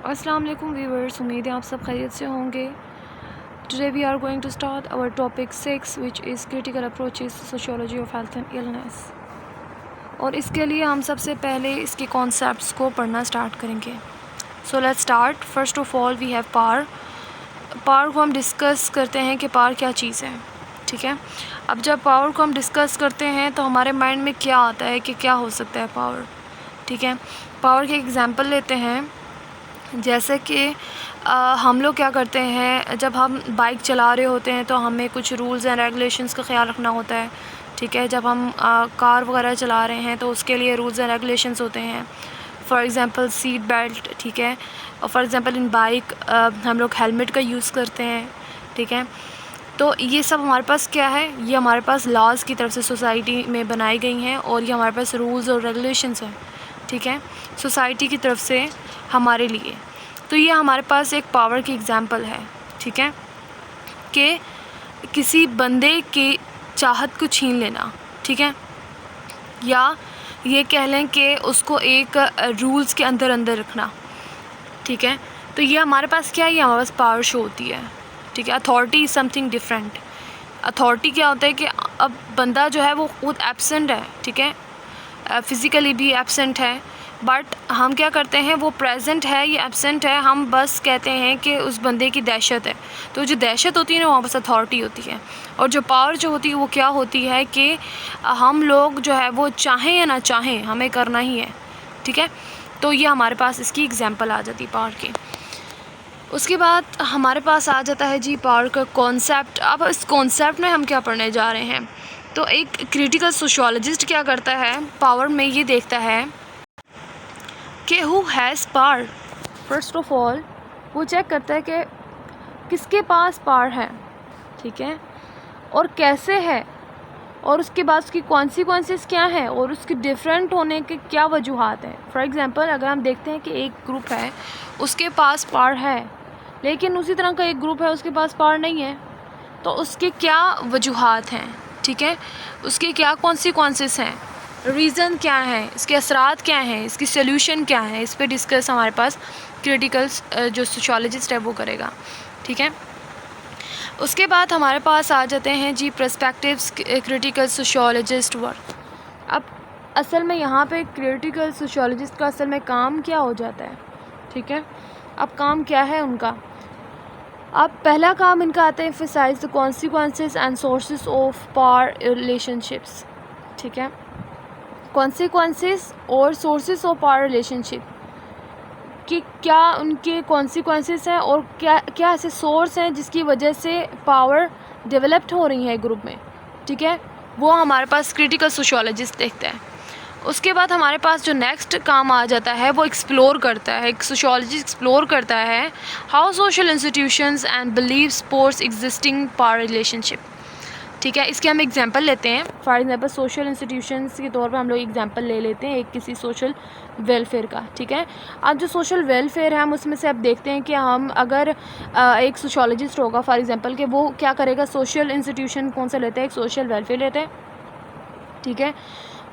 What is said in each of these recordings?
अस्सलाम वालेकुम व्यूअर्स, उम्मीद है आप सब खैरियत से होंगे। Today we are going to start our topic 6 which is critical approaches sociology of health and illness. और इसके लिए हम सबसे पहले इसके कॉन्सेप्ट्स को पढ़ना स्टार्ट करेंगे। So let's start. First of all we have power. Power को हम डिस्कस करते हैं कि पावर क्या चीज़ है, ठीक है। अब जब पावर को हम डिस्कस करते हैं तो हमारे माइंड में क्या आता है कि क्या हो सकता है पावर, ठीक है। पावर के एग्जांपल लेते हैं, जैसे कि हम लोग क्या करते हैं, जब हम बाइक चला रहे होते हैं तो हमें कुछ रूल्स एंड रेगुलेशंस का ख्याल रखना होता है, ठीक है। जब हम कार वगैरह चला रहे हैं तो उसके लिए रूल्स एंड रेगुलेशंस होते हैं। फॉर एग्ज़ाम्पल सीट बेल्ट, ठीक है। और फॉर एग्ज़ाम्पल इन बाइक हम लोग हेलमेट का यूज़ करते हैं, ठीक है। तो ये सब हमारे पास क्या है, ये हमारे पास लॉज़ की तरफ से सोसाइटी में बनाई गई हैं और ये हमारे पास रूल्स और रेगुलेशंस हैं, ठीक है, सोसाइटी की तरफ से हमारे लिए। तो ये हमारे पास एक पावर की एग्ज़ाम्पल है, ठीक है, कि किसी बंदे की चाहत को छीन लेना, ठीक है, या ये कह लें कि उसको एक रूल्स के अंदर रखना, ठीक है। तो ये हमारे पास क्या है, ये हमारे पास पावर शो होती है, ठीक है। Authority is something different. Authority क्या होता है कि अब बंदा जो है वो खुद एब्सेंट है, ठीक है, फ़िज़िकली भी एब्सेंट है, बट हम क्या करते हैं, वो प्रेजेंट है या एब्सेंट है, हम बस कहते हैं कि उस बंदे की दहशत है। तो जो दहशत होती है ना, वहाँ बस अथॉरिटी होती है। और जो पावर जो होती है वो क्या होती है कि हम लोग जो है वो चाहें या ना चाहें हमें करना ही है, ठीक है। तो ये हमारे पास इसकी एग्जांपल आ जाती है पावर की। उसके बाद हमारे पास आ जाता है जी पावर का कॉन्सेप्ट। अब इस कॉन्सेप्ट में हम क्या पढ़ने जा रहे हैं, तो एक क्रिटिकल सोशियोलॉजिस्ट क्या करता है, पावर में ये देखता है कि who has power. First of all वो चेक करता है कि किसके पास पावर है, ठीक है, और कैसे है, और उसके बाद उसकी कॉन्सिक्वेंसेस क्या हैं और उसकी डिफरेंट होने के क्या वजूहात हैं। फॉर एग्ज़ाम्पल अगर हम देखते हैं कि एक ग्रुप है, उसके पास पावर है, लेकिन उसी तरह का एक ग्रुप है उसके पास पावर नहीं है, तो उसके क्या वजूहात हैं, ठीक है, उसके क्या कॉन्सिक्वेंसेस हैं, रीज़न क्या है, इसके असरात क्या हैं, इसकी सॉल्यूशन क्या है, इस पे डिस्कस हमारे पास क्रिटिकल जो सोशियोलॉजिस्ट है वो करेगा, ठीक है। उसके बाद हमारे पास आ जाते हैं जी पर्सपेक्टिव्स क्रिटिकल सोशियोलॉजिस्ट वर्क। अब असल में यहाँ पे क्रिटिकल सोशियोलॉजिस्ट का असल में काम क्या हो जाता है, ठीक है। अब काम क्या है उनका, अब पहला काम इनका आता है emphasise the consequences and sources of power relationships, ठीक है। कॉन्सिक्वेंसेस और सोर्सेज ऑफ पावर रिलेशनशिप कि क्या उनके कॉन्सिक्वेंसेस हैं और क्या क्या ऐसे सोर्स हैं जिसकी वजह से पावर डेवलप्ड हो रही है ग्रुप में, ठीक है, वो हमारे पास क्रिटिकल सोशियोलॉजिस्ट देखता है। उसके बाद हमारे पास जो नेक्स्ट काम आ जाता है वो एक्सप्लोर करता है, एक सोशियोलॉजिस्ट एक्सप्लोर करता है how social institutions and believe supports existing power relationship, ठीक है। इसके हम एग्जांपल लेते हैं। फॉर एग्जांपल सोशल इंस्टीट्यूशंस के तौर पर हम लोग एग्जांपल ले लेते हैं एक किसी सोशल वेलफेयर का, ठीक है। अब जो सोशल वेलफेयर है हम उसमें से अब देखते हैं कि हम अगर एक सोशोलॉजिस्ट होगा फॉर एग्जांपल कि वो क्या करेगा, सोशल इंस्टीट्यूशन कौन सा लेता है, एक सोशल वेलफेयर लेता है, ठीक है,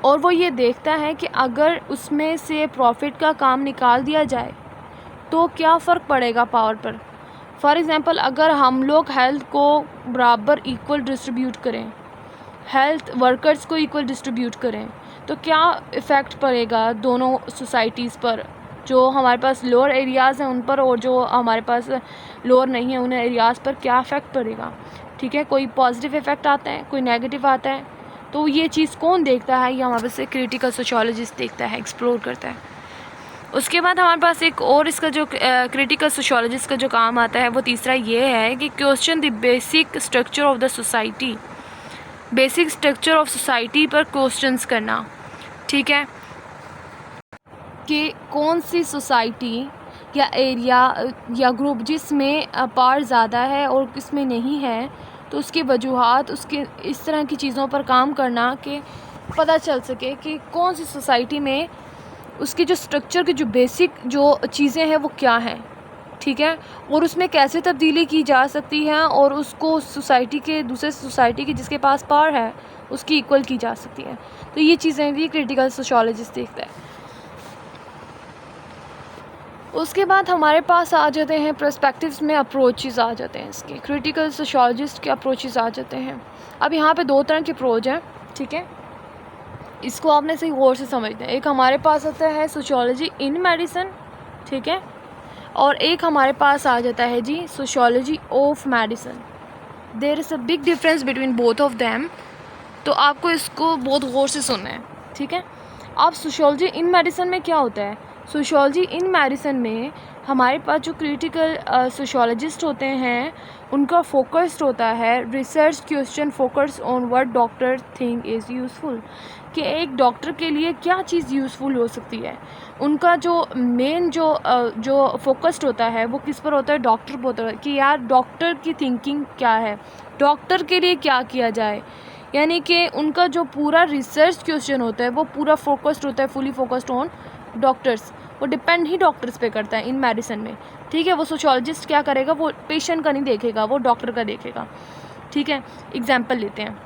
और वो ये देखता है कि अगर उसमें से प्रॉफिट का काम निकाल दिया जाए तो क्या फ़र्क पड़ेगा पावर पर। फॉर एग्ज़ाम्पल अगर हम लोग हेल्थ को बराबर इक्वल डिस्ट्रीब्यूट करें, हेल्थ वर्कर्स को इक्वल डिस्ट्रीब्यूट करें, तो क्या इफ़ेक्ट पड़ेगा दोनों सोसाइटीज़ पर, जो हमारे पास लोअर एरियाज़ हैं उन पर और जो हमारे पास लोअर नहीं है उन एरियाज़ पर क्या इफ़ेक्ट पड़ेगा, ठीक है। कोई पॉजिटिव इफ़ेक्ट आता है, कोई नेगेटिव आता है, तो ये चीज़ कौन देखता है, ये हमारे पास क्रिटिकल सोशियोलॉजिस्ट देखता है, एक्सप्लोर करता है। उसके बाद हमारे पास एक और इसका जो क्रिटिकल सोशियोलॉजिस्ट का जो काम आता है वो तीसरा ये है कि question the basic structure of the society, basic structure of society पर क्वेश्चंस करना, ठीक है, कि कौन सी सोसाइटी या एरिया या ग्रुप जिसमें पावर ज़्यादा है और किसमें नहीं है, तो उसकी वजूहात, उसके इस तरह की चीज़ों पर काम करना कि पता चल सके कि कौन सी सोसाइटी में उसकी जो स्ट्रक्चर की जो बेसिक जो चीज़ें हैं वो क्या हैं, ठीक है, और उसमें कैसे तब्दीली की जा सकती है और उसको सोसाइटी के दूसरे सोसाइटी की जिसके पास पावर है उसकी इक्वल की जा सकती है। तो ये चीज़ें भी क्रिटिकल सोशियोलॉजिस्ट देखता है। उसके बाद हमारे पास आ जाते हैं पर्सपेक्टिव्स में अप्रोचेस आ जाते हैं, इसके क्रिटिकल सोशियोलॉजिस्ट के अप्रोचेस आ जाते हैं। अब यहाँ पे दो तरह के अप्रोच हैं, ठीक है, इसको आपने सही गौर से समझना है। एक हमारे पास आता है सोशियोलॉजी इन मेडिसिन, ठीक है, और एक हमारे पास आ जाता है जी sociology of medicine. There is a big difference between both of them, तो आपको इसको बहुत गौर से सुनना है, ठीक है। अब सोशियोलॉजी इन मेडिसिन में क्या होता है? सोशियोलॉजी इन मेडिसिन में हमारे पास जो क्रिटिकल सोशियोलॉजिस्ट होते हैं उनका फोकस्ड होता है research question focus on what doctor think is useful, कि एक डॉक्टर के लिए क्या चीज़ यूज़फुल हो सकती है। उनका जो मेन जो फोकस्ड होता है वो किस पर होता है? डॉक्टर पर होता है, कि यार डॉक्टर की थिंकिंग क्या है, डॉक्टर के लिए क्या किया जाए। यानी कि उनका जो पूरा रिसर्च क्वेश्चन होता है वो पूरा फोकस्ड होता है, फुली फोकस्ड ऑन डॉक्टर्स। वो डिपेंड ही डॉक्टर्स पे करता है इन मेडिसिन में, ठीक है। वो सोशियोलॉजिस्ट क्या करेगा? वो पेशेंट का नहीं देखेगा, वो डॉक्टर का देखेगा, ठीक है। एग्जांपल लेते हैं,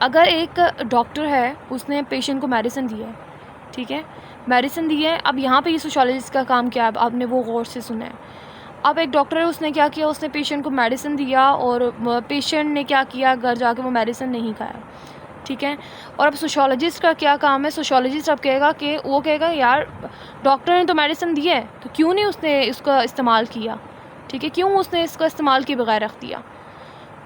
अगर एक डॉक्टर है उसने पेशेंट को मेडिसिन दी है, ठीक है, मेडिसिन दी है। अब यहाँ पे ये सोशियोलॉजिस्ट का काम क्या है? आपने वो गौर से सुना है। अब एक डॉक्टर है, उसने क्या किया? उसने पेशेंट को मेडिसिन दिया और पेशेंट ने क्या किया? घर जाके वो मेडिसिन नहीं खाया, ठीक है। और अब सोशियोलॉजिस्ट का क्या काम है? सोशियोलॉजिस्ट अब कहेगा कि वो कहेगा यार डॉक्टर ने तो मेडिसिन दी है, तो क्यों नहीं उसने इसका इस्तेमाल किया, ठीक है, क्यों उसने इसका इस्तेमाल किए बगैर रख दिया।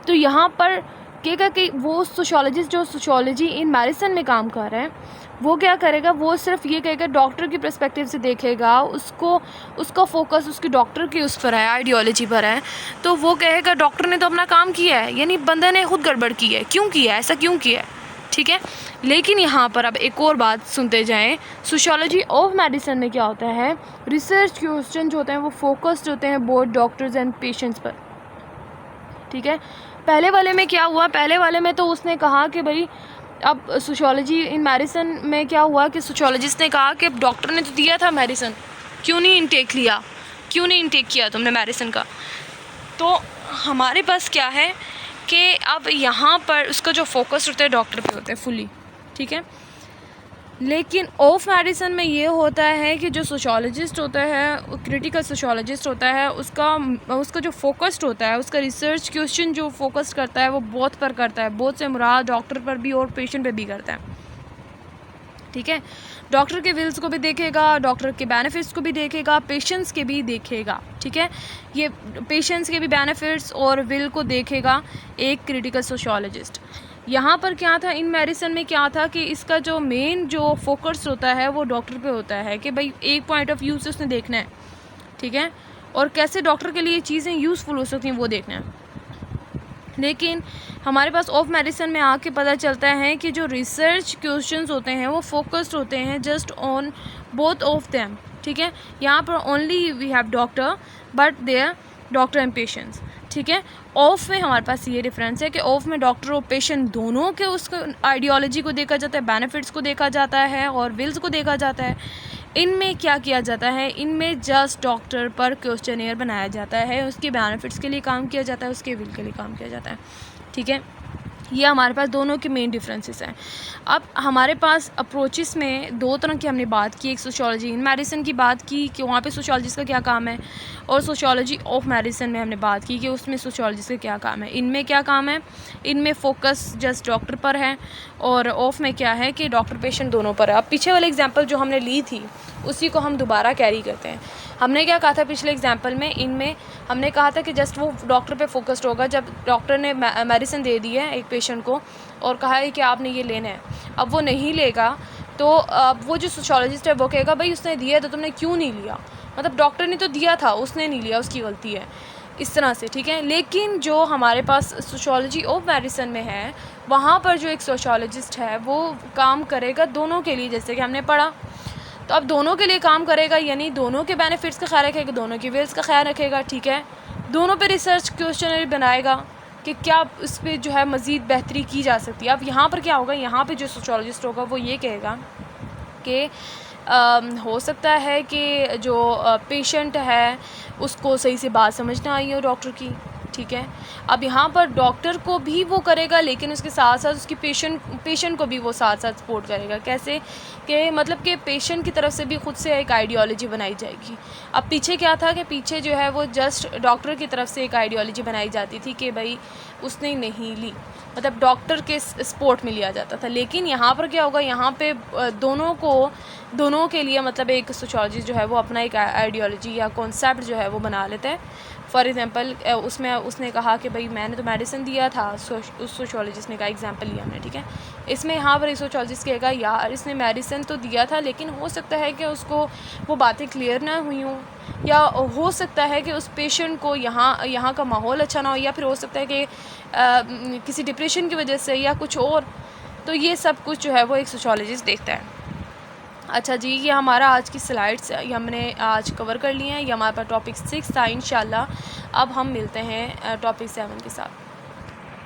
तो यहाँ पर कहेगा कि वो सोशियोलॉजिस्ट जो सोशियोलॉजी इन मेडिसिन में काम कर रहे हैं वो क्या करेगा? वो सिर्फ ये कहेगा, डॉक्टर की पर्सपेक्टिव से देखेगा, उसका फोकस उसकी डॉक्टर की उस पर है, आइडियोलॉजी पर है। तो वो कहेगा डॉक्टर ने तो अपना काम किया है, यानी बंदे ने खुद गड़बड़ की है, क्यों किया है, ऐसा क्यों किया है, ठीक है। लेकिन यहाँ पर अब एक और बात सुनते जाएं, सोशियोलॉजी ऑफ मेडिसिन में क्या होता है? रिसर्च क्वेश्चन जो होते हैं वो फोकस्ड होते हैं बोथ डॉक्टर्स एंड पेशेंट्स पर, ठीक है। पहले वाले में क्या हुआ? पहले वाले में तो उसने कहा कि भाई अब सोशियोलॉजी इन मेडिसिन में क्या हुआ कि सोशियोलॉजिस्ट ने कहा कि डॉक्टर ने तो दिया था मेडिसिन, क्यों नहीं इनटेक लिया, क्यों नहीं इनटेक किया तुमने मेडिसिन का। तो हमारे पास क्या है कि अब यहाँ पर उसका जो फोकस होता है डॉक्टर पे होता है फुली, ठीक है। लेकिन ऑफ मेडिसिन में ये होता है कि जो सोशियोलॉजिस्ट होता है, क्रिटिकल सोशियोलॉजिस्ट होता है, उसका जो फोकस्ड होता है, उसका रिसर्च क्वेश्चन जो फोकस करता है वो बोथ पर करता है, बोथ से मुराद डॉक्टर पर भी और पेशेंट पर भी करता है, ठीक है। डॉक्टर के विल्स को भी देखेगा, डॉक्टर के बेनिफिट्स को भी देखेगा, पेशेंट्स के भी देखेगा, ठीक है। ये पेशेंट्स के भी बेनिफिट्स और विल को देखेगा एक क्रिटिकल सोशियोलॉजिस्ट। यहाँ पर क्या था? इन मेडिसिन में क्या था कि इसका जो मेन जो फोकस होता है वो डॉक्टर पे होता है कि भाई एक पॉइंट ऑफ व्यू से उसने देखना है, ठीक है, और कैसे डॉक्टर के लिए चीज़ें यूज़फुल हो सकती हैं वो देखना है। लेकिन हमारे पास ऑफ मेडिसिन में आके पता चलता है कि जो रिसर्च क्वेश्चंस होते हैं वो फोकस्ड होते हैं just on both of them, ठीक है। यहाँ पर only we have doctor but there doctor and patients, ठीक है। ऑफ में हमारे पास ये डिफरेंस है कि ऑफ में डॉक्टर और पेशेंट दोनों के उसको आइडियोलॉजी को देखा जाता है, बेनिफिट्स को देखा जाता है और विल्स को देखा जाता है। इनमें क्या किया जाता है? इनमें जस्ट डॉक्टर पर क्वेश्चनेयर बनाया जाता है, उसके बेनिफिट्स के लिए काम किया जाता है, उसके विल के लिए काम किया जाता है, ठीक है। ये हमारे पास दोनों के मेन डिफरेंसेस हैं। अब हमारे पास अप्रोचेस में दो तरह की हमने बात की, एक सोशियोलॉजी इन मेडिसिन की बात की कि वहाँ पे सोशियोलॉजिस्ट का क्या काम है, और सोशियोलॉजी ऑफ मेडिसिन में हमने बात की कि उसमें सोशियोलॉजिस्ट का क्या काम है। इनमें क्या काम है? इनमें फोकस जस्ट डॉक्टर पर है, और ऑफ में क्या है कि डॉक्टर पेशेंट दोनों पर है। अब पीछे वाले एग्जाम्पल जो हमने ली थी उसी को हम दोबारा कैरी करते हैं। हमने क्या कहा था पिछले एग्जाम्पल में? इनमें हमने कहा था कि जस्ट वो डॉक्टर पे फोकस्ड होगा। जब डॉक्टर ने मेडिसिन दे दी है एक पेशेंट को और कहा है कि आपने ये लेना है, अब वो नहीं लेगा तो अब वो जो सोशियोलॉजिस्ट है वो कहेगा भाई उसने दिया है तो तुमने क्यों नहीं लिया, मतलब डॉक्टर ने तो दिया था, उसने नहीं लिया, उसकी गलती है, इस तरह से, ठीक है। लेकिन जो हमारे पास सोशियोलॉजी ऑफ मेडिसिन में है वहाँ पर जो एक सोशियोलॉजिस्ट है वो काम करेगा दोनों के लिए, जैसे कि हमने पढ़ा। तो अब दोनों के लिए काम करेगा, यानी दोनों के बेनिफिट्स का ख्याल रखेगा, दोनों के विल्स का ख्याल रखेगा, ठीक है। दोनों पे रिसर्च क्वेश्चनरी बनाएगा कि क्या इस पर जो है मज़ीद बेहतरी की जा सकती है। अब यहाँ पर क्या होगा? यहाँ पे जो सोशियोलॉजिस्ट होगा वो ये कहेगा कि हो सकता है कि जो पेशेंट है उसको सही से बात समझ ना आई हो डॉक्टर की, ठीक है। अब यहाँ पर डॉक्टर को भी वो करेगा, लेकिन उसके साथ साथ उसकी पेशेंट को भी वो साथ साथ सपोर्ट करेगा। कैसे कि मतलब कि पेशेंट की तरफ से भी खुद से एक आइडियोलॉजी बनाई जाएगी। अब पीछे क्या था कि पीछे जो है वो जस्ट डॉक्टर की तरफ से एक आइडियोलॉजी बनाई जाती थी कि भाई उसने नहीं ली, मतलब डॉक्टर के सपोर्ट में लिया जाता था। लेकिन यहाँ पर क्या होगा, यहाँ पे दोनों के लिए मतलब एक सोशियोलॉजिस्ट जो है वो अपना एक आइडियोलॉजी या कॉन्सेप्ट जो है वो बना लेता है। फॉर एग्ज़ाम्पल उसमें उसने कहा कि भाई मैंने तो मेडिसिन दिया था, उस सोशियोलॉजिस्ट ने कहा, एग्जांपल लिया हमने, ठीक है। इसमें यहाँ पर एक सोशियोलॉजिस्ट कहेगा यार इसने मेडिसिन तो दिया था, लेकिन हो सकता है कि उसको वो बातें क्लियर ना हुई हों, या हो सकता है कि उस पेशेंट को यहाँ का माहौल अच्छा ना हो, या फिर हो सकता है कि किसी डिप्रेशन की वजह से या कुछ और। तो ये सब कुछ जो है वो एक सोशियोलॉजिस्ट देखता है। अच्छा जी, ये हमारा आज की स्लाइड्स ये हमने आज कवर कर लिए हैं। ये हमारे पास टॉपिक 6 था। इंशाल्लाह अब हम मिलते हैं टॉपिक 7 के साथ।